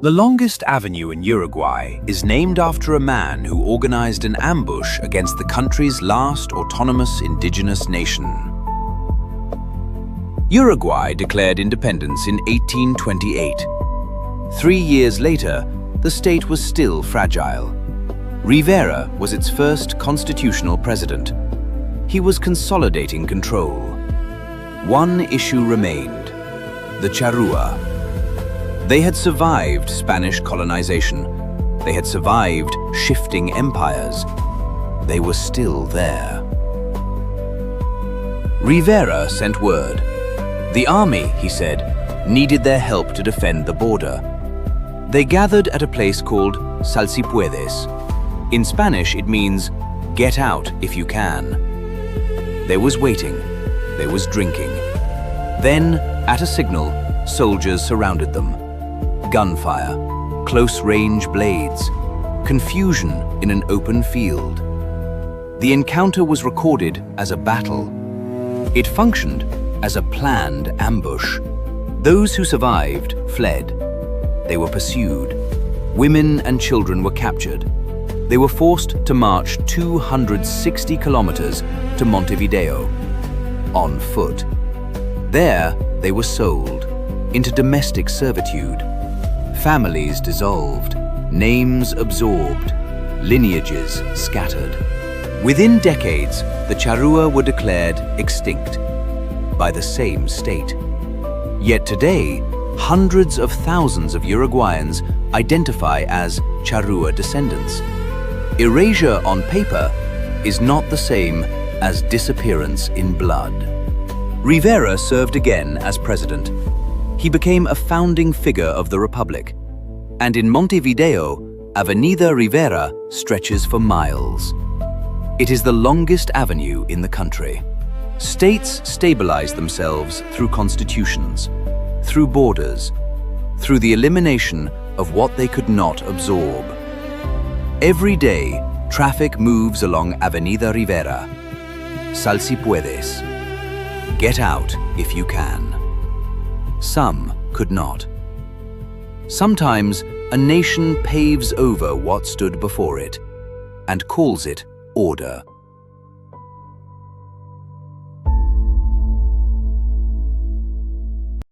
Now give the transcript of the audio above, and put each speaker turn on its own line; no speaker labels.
The longest avenue in Uruguay is named after a man who organized an ambush against the country's last autonomous indigenous nation. Uruguay declared independence in 1828. 3 years later, the state was still fragile. Rivera was its first constitutional president. He was consolidating control. One issue remained: the Charrua. They had survived Spanish colonization. They had survived shifting empires. They were still there. Rivera sent word. The army, he said, needed their help to defend the border. They gathered at a place called Salsipuedes. In Spanish, it means, get out if you can. There was waiting. There was drinking. Then, at a signal, soldiers surrounded them. Gunfire, close-range blades, confusion in an open field. The encounter was recorded as a battle. It functioned as a planned ambush. Those who survived fled. They were pursued. Women and children were captured. They were forced to march 260 kilometers to Montevideo, on foot. There, they were sold into domestic servitude. Families dissolved, names absorbed, lineages scattered. Within decades, the Charrua were declared extinct by the same state. Yet today, hundreds of thousands of Uruguayans identify as Charrua descendants. Erasure on paper is not the same as disappearance in blood. Rivera served again as president. He became a founding figure of the Republic. And in Montevideo, Avenida Rivera stretches for miles. It is the longest avenue in the country. States stabilize themselves through constitutions, through borders, through the elimination of what they could not absorb. Every day, traffic moves along Avenida Rivera. Salsipuedes. Get out if you can. Some could not. Sometimes a nation paves over what stood before it and calls it order.